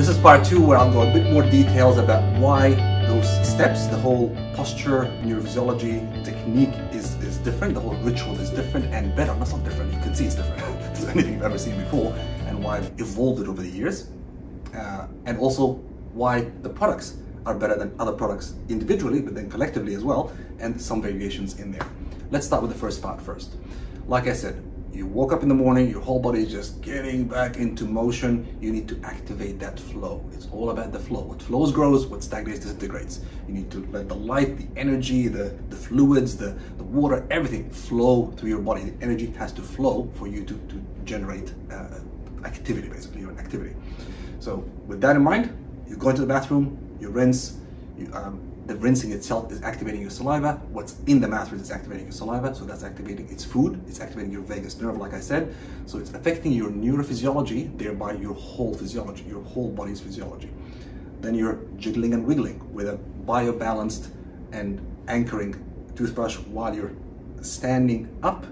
This is part 2 where I'll go a bit more details about why those steps, the whole posture, neurophysiology, technique is different, the whole ritual is different and better. That's not different, you can see it's different than anything you've ever seen before, and why I've evolved it over the years. And also why the products are better than other products individually, but then collectively as well, and some variations in there. Let's start with the first part first. Like I said, you woke up in the morning, your whole body is just getting back into motion. You need to activate that flow. It's all about the flow. What flows grows, what stagnates disintegrates. You need to let the light, the energy, the fluids, the water, everything flow through your body. The energy has to flow for you to generate activity, basically, or an activity. So with that in mind, you go into the bathroom, you rinse, the rinsing itself is activating your saliva. What's in the mouth is activating your saliva, so that's activating its food, it's activating your vagus nerve, like I said. So it's affecting your neurophysiology, thereby your whole physiology, your whole body's physiology. Then you're jiggling and wiggling with a biobalanced and anchoring toothbrush while you're standing up,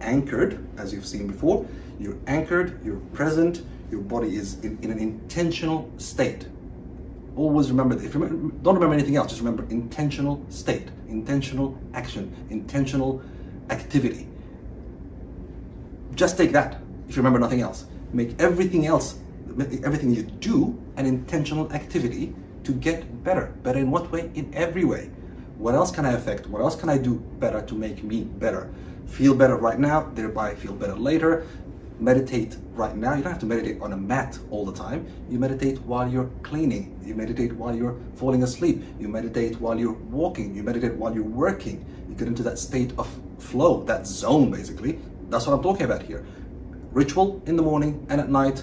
anchored, as you've seen before. You're anchored, you're present, your body is in an intentional state. Always remember, don't remember anything else, just remember intentional state, intentional action, intentional activity. Just take that if you remember nothing else. Make everything else, everything you do, an intentional activity to get better. Better in what way? In every way. What else can I affect? What else can I do better to make me better? Feel better right now, thereby feel better later. Meditate right now. You don't have to meditate on a mat all the time. You meditate while you're cleaning. You meditate while you're falling asleep. You meditate while you're walking. You meditate while you're working. You get into that state of flow, that zone basically. That's what I'm talking about here. Ritual in the morning and at night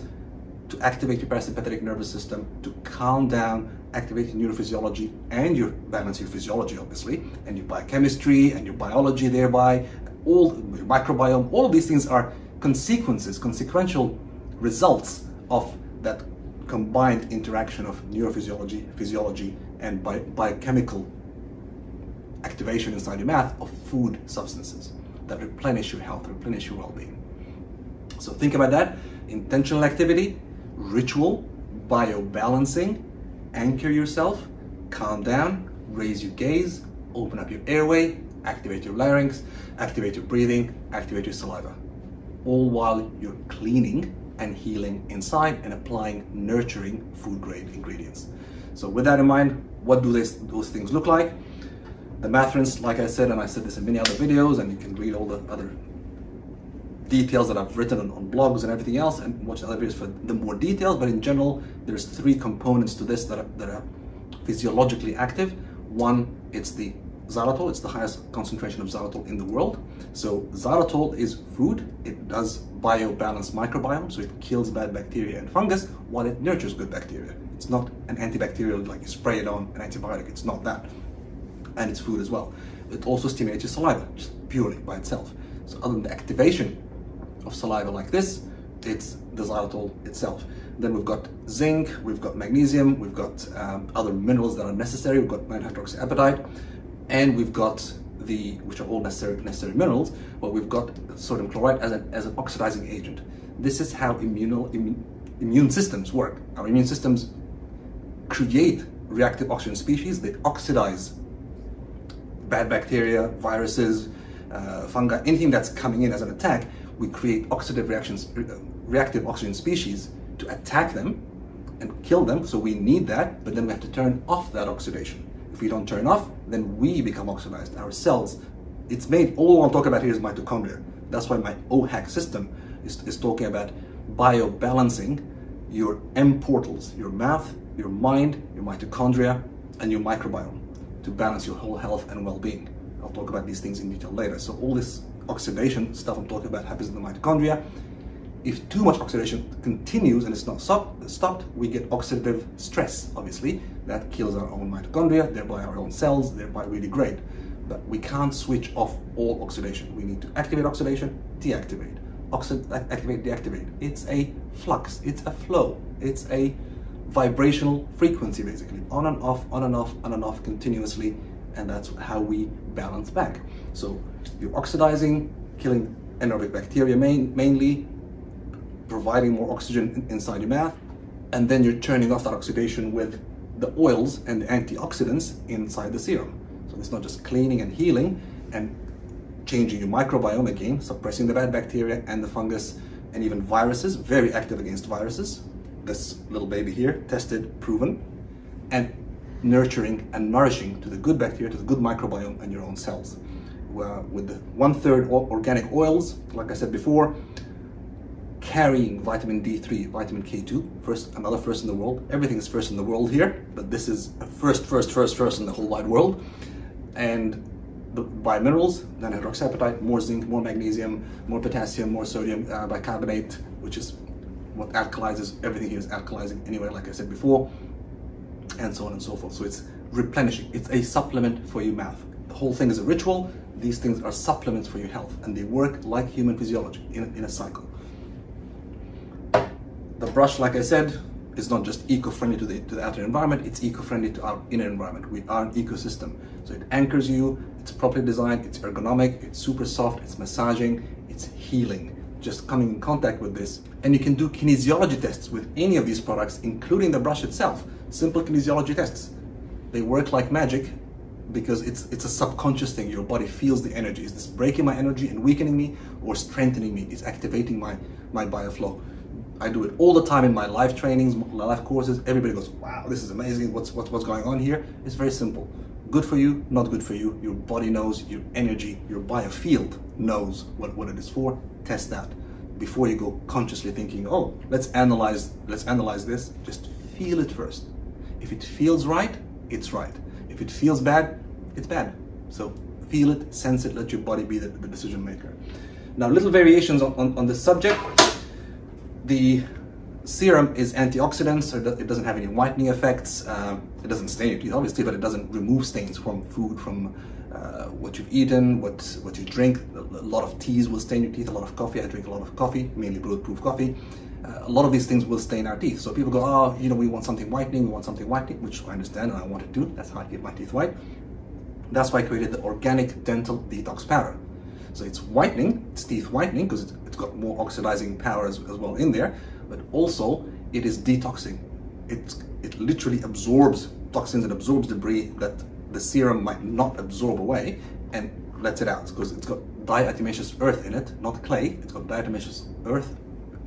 to activate your parasympathetic nervous system, to calm down, activate your neurophysiology and balance your physiology obviously, and your biochemistry and your biology thereby, all your microbiome, all of these things are consequential results of that combined interaction of neurophysiology, physiology, and biochemical activation inside your mouth of food substances that replenish your health, replenish your well-being. So think about that: intentional activity, ritual, biobalancing, anchor yourself, calm down, raise your gaze, open up your airway, activate your larynx, activate your breathing, activate your saliva. All while you're cleaning and healing inside and applying nurturing food-grade ingredients. So with that in mind, what do those things look like? The mouth rinse, like I said, and I said this in many other videos, and you can read all the other details that I've written on blogs and everything else, and watch the other videos for the more details, but in general, there's 3 components to this that are physiologically active. One, it's the xylitol. It's the highest concentration of xylitol in the world. So xylitol is food. It does biobalance microbiome, so it kills bad bacteria and fungus while it nurtures good bacteria. It's not an antibacterial, like you spray it on an antibiotic. It's not that. And it's food as well. It also stimulates your saliva, just purely by itself. So other than the activation of saliva like this, it's the xylitol itself. Then we've got zinc, we've got magnesium, we've got other minerals that are necessary. We've got 9-hydroxyapatite, and we've got which are all necessary minerals, but we've got sodium chloride as an oxidizing agent. This is how immune systems work. Our immune systems create reactive oxygen species. They oxidize bad bacteria, viruses, fungi, anything that's coming in as an attack. We create reactive oxygen species to attack them and kill them. So we need that, but then we have to turn off that oxidation. If we don't turn off, then we become oxidized. Our cells, it's made, all I'm talking about here is mitochondria. That's why my OHAC system is talking about biobalancing your M portals, your mouth, your mind, your mitochondria, and your microbiome to balance your whole health and well-being. I'll talk about these things in detail later. So all this oxidation stuff I'm talking about happens in the mitochondria. If too much oxidation continues and it's not stopped, we get oxidative stress, obviously. That kills our own mitochondria, thereby our own cells, thereby really great. But we can't switch off all oxidation. We need to activate oxidation, deactivate. Activate, deactivate. It's a flux, it's a flow, it's a vibrational frequency basically. On and off, on and off, on and off continuously, and that's how we balance back. So you're oxidizing, killing anaerobic bacteria mainly, providing more oxygen inside your mouth, And then you're turning off that oxidation with the oils and the antioxidants inside the serum. So it's not just cleaning and healing and changing your microbiome again, suppressing the bad bacteria and the fungus and even viruses, very active against viruses. This little baby here, tested, proven, and nurturing and nourishing to the good bacteria, to the good microbiome and your own cells. With the 1/3 organic oils, like I said before, carrying vitamin D3, vitamin K2, another first in the world. Everything is first in the world here, but this is a first in the whole wide world. And the biominerals, then hydroxyapatite, more zinc, more magnesium, more potassium, more sodium bicarbonate, which is what alkalizes. Everything here is alkalizing anyway, like I said before, and so on and so forth. So it's replenishing. It's a supplement for your mouth. The whole thing is a ritual. These things are supplements for your health, and they work like human physiology in a cycle. The brush, like I said, is not just eco-friendly to the outer environment, it's eco-friendly to our inner environment. We are an ecosystem. So it anchors you, it's properly designed, it's ergonomic, it's super soft, it's massaging, it's healing. Just coming in contact with this. And you can do kinesiology tests with any of these products, including the brush itself. Simple kinesiology tests. They work like magic because it's a subconscious thing. Your body feels the energy. Is this breaking my energy and weakening me, or strengthening me? It's activating my bioflow. I do it all the time in my live trainings, my live courses. Everybody goes, wow, this is amazing. What's going on here? It's very simple. Good for you, not good for you. Your body knows, your energy, your biofield knows what it is for. Test that before you go consciously thinking, oh, let's analyze this. Just feel it first. If it feels right, it's right. If it feels bad, it's bad. So feel it, sense it, let your body be the decision maker. Now, little variations on this subject. The serum is antioxidants, so it doesn't have any whitening effects. It doesn't stain your teeth, obviously, but it doesn't remove stains from food, from what you've eaten, what you drink. A lot of teas will stain your teeth, a lot of coffee. I drink a lot of coffee, mainly bulletproof coffee. A lot of these things will stain our teeth. So people go, oh, we want something whitening, which I understand and I want to do. That's how I keep my teeth white. That's why I created the organic dental detox powder. So it's whitening, it's teeth whitening, because it's got more oxidizing power as well in there, but also it is detoxing. It literally absorbs toxins and absorbs debris that the serum might not absorb away and lets it out, because it's got diatomaceous earth in it, not clay. It's got diatomaceous earth,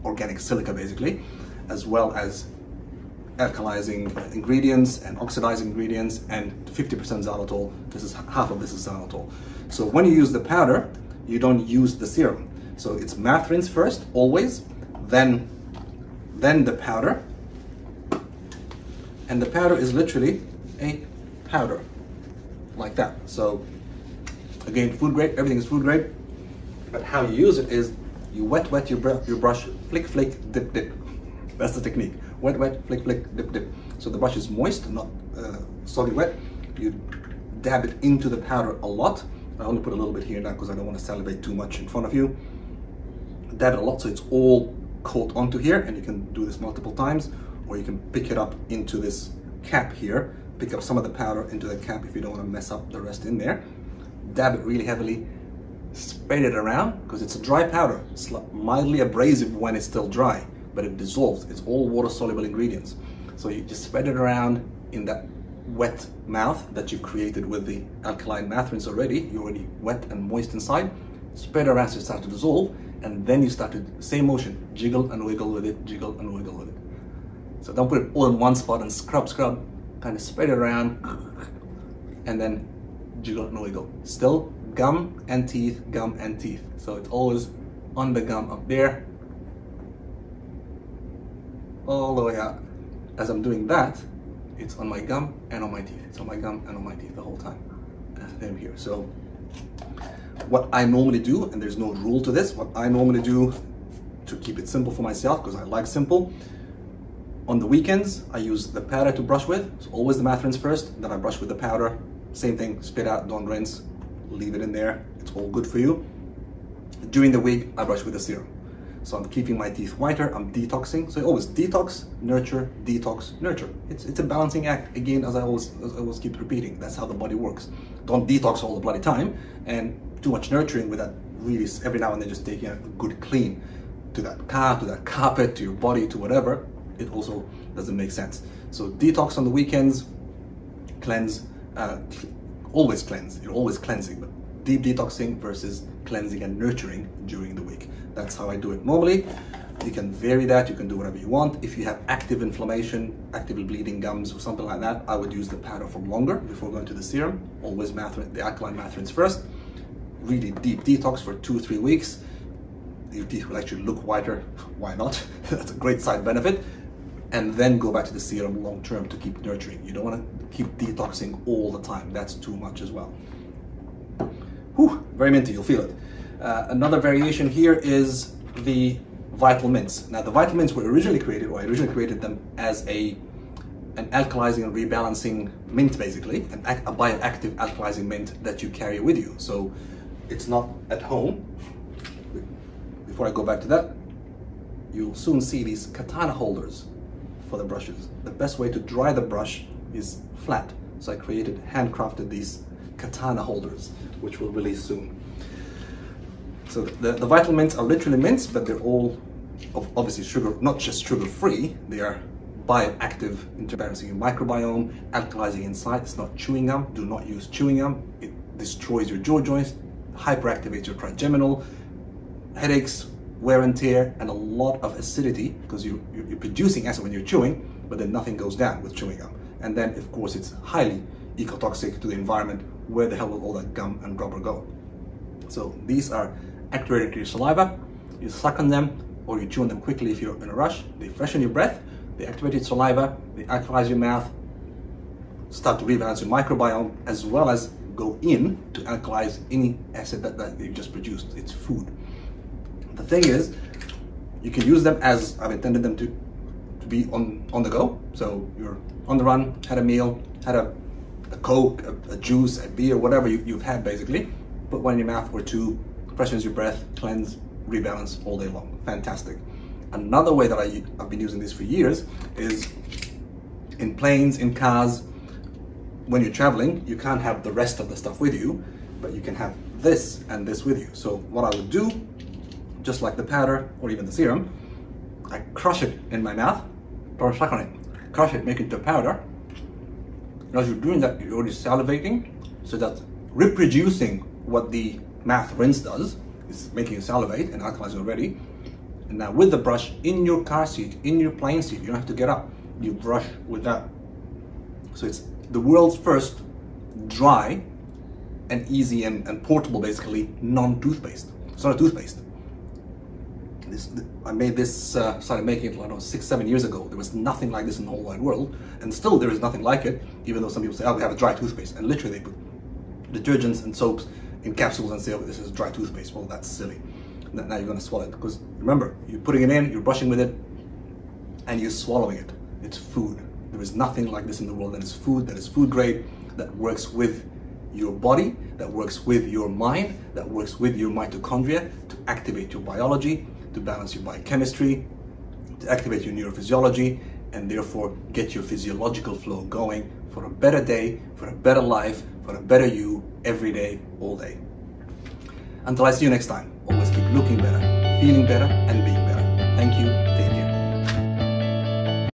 organic silica basically, as well as alkalizing ingredients and oxidizing ingredients, and 50% xylitol. Half of this is xylitol. So when you use the powder, you don't use the serum. So it's mouth rinse first, always, then the powder. And the powder is literally a powder, like that. So again, food grade, everything is food grade. But how you use it is you wet your brush, flick, dip, dip. That's the technique. Wet, flick, dip, dip. So the brush is moist, not soggy wet. You dab it into the powder a lot. I only put a little bit here now because I don't want to salivate too much in front of you. Dab it a lot so it's all coat onto here, and you can do this multiple times, or you can pick it up into this cap here, pick up some of the powder into the cap if you don't want to mess up the rest in there. Dab it really heavily, spread it around, because it's a dry powder. It's mildly abrasive when it's still dry, but it dissolves. It's all water-soluble ingredients. So you just spread it around in that wet mouth that you've created with the alkaline mouth rinse already. You're already wet and moist inside. Spread around so it starts to dissolve, and then you start to, same motion, jiggle and wiggle with it, jiggle and wiggle with it. So don't put it all in one spot and scrub, kind of spread it around, and then jiggle and wiggle. Still gum and teeth, So it's always on the gum up there, all the way out. As I'm doing that, it's on my gum and on my teeth. It's on my gum and on my teeth the whole time. Them here. So what I normally do, and there's no rule to this, what I normally do to keep it simple for myself, because I like simple, on the weekends I use the powder to brush with. So always the mouth rinse first, then I brush with the powder. Same thing, spit out, don't rinse, leave it in there. It's all good for you. During the week, I brush with the serum. So I'm keeping my teeth whiter, I'm detoxing. So always detox, nurture, detox, nurture. It's a balancing act. Again, as I always keep repeating, that's how the body works. Don't detox all the bloody time, and too much nurturing with that, really every now and then just taking a good clean to that car, to that carpet, to your body, to whatever. It also doesn't make sense. So detox on the weekends, cleanse, always cleanse. You're always cleansing, but deep detoxing versus cleansing and nurturing during the week. That's how I do it normally. You can vary that, you can do whatever you want. If you have active inflammation, actively bleeding gums or something like that, I would use the powder for longer before going to the serum. Always the alkaline mathrins first. Really deep detox for 2 or 3 weeks. Your teeth will actually look whiter. Why not? That's a great side benefit. And then go back to the serum long term to keep nurturing. You don't want to keep detoxing all the time. That's too much as well. Whew, very minty, you'll feel it. Another variation here is the vital mints. Now the vital mints were originally created, or I originally created them as an alkalizing and rebalancing mint, basically, a bioactive alkalizing mint that you carry with you. So it's not at home. Before I go back to that, you'll soon see these katana holders for the brushes. The best way to dry the brush is flat. So I handcrafted these katana holders, which will release soon. So the vital mints are literally mints, but they're all obviously sugar, not just sugar-free. They are bioactive, balancing your microbiome, alkalizing inside. It's not chewing gum. Do not use chewing gum. It destroys your jaw joints, hyperactivates your trigeminal, headaches, wear and tear, and a lot of acidity, because you're producing acid when you're chewing, but then nothing goes down with chewing gum. And then, of course, it's highly ecotoxic to the environment. Where the hell will all that gum and rubber go? So these are activated to your saliva. You suck on them, or you chew on them quickly if you're in a rush. They freshen your breath, they activate your saliva, they alkalize your mouth, start to rebalance your microbiome, as well as go in to alkalize any acid that you just produced. It's food. The thing is, you can use them as I've intended them to be on the go. So you're on the run, had a meal, had a Coke, a juice, a beer, whatever you've had, basically. Put one in your mouth or two, freshens your breath, cleanse, rebalance all day long. Fantastic. Another way that I've been using this for years is in planes, in cars. When you're traveling, you can't have the rest of the stuff with you, but you can have this and this with you. So what I would do, just like the powder or even the serum, I crush it in my mouth, pour a suck on it, crush it, make it into a powder. And as you're doing that, you're already salivating, so that's reproducing what the mouth rinse does. It's making you salivate and alkalize already. And now with the brush in your car seat, in your plane seat, you don't have to get up. You brush with that. So it's the world's first dry and easy and portable, basically, non-toothpaste. It's not a toothpaste. I made this, started making it, I don't know, 6-7 years ago. There was nothing like this in the whole wide world. And still there is nothing like it, even though some people say, oh, we have a dry toothpaste. And literally they put detergents and soaps in capsules and say, oh, this is dry toothpaste. Well, that's silly. Now you're going to swallow it. Because remember, you're putting it in, you're brushing with it, and you're swallowing it. It's food. There is nothing like this in the world that is food grade, that works with your body, that works with your mind, that works with your mitochondria to activate your biology, to balance your biochemistry, to activate your neurophysiology, and therefore get your physiological flow going for a better day, for a better life, for a better you, every day, all day. Until I see you next time, always keep looking better, feeling better, and being better. Thank you. Take care.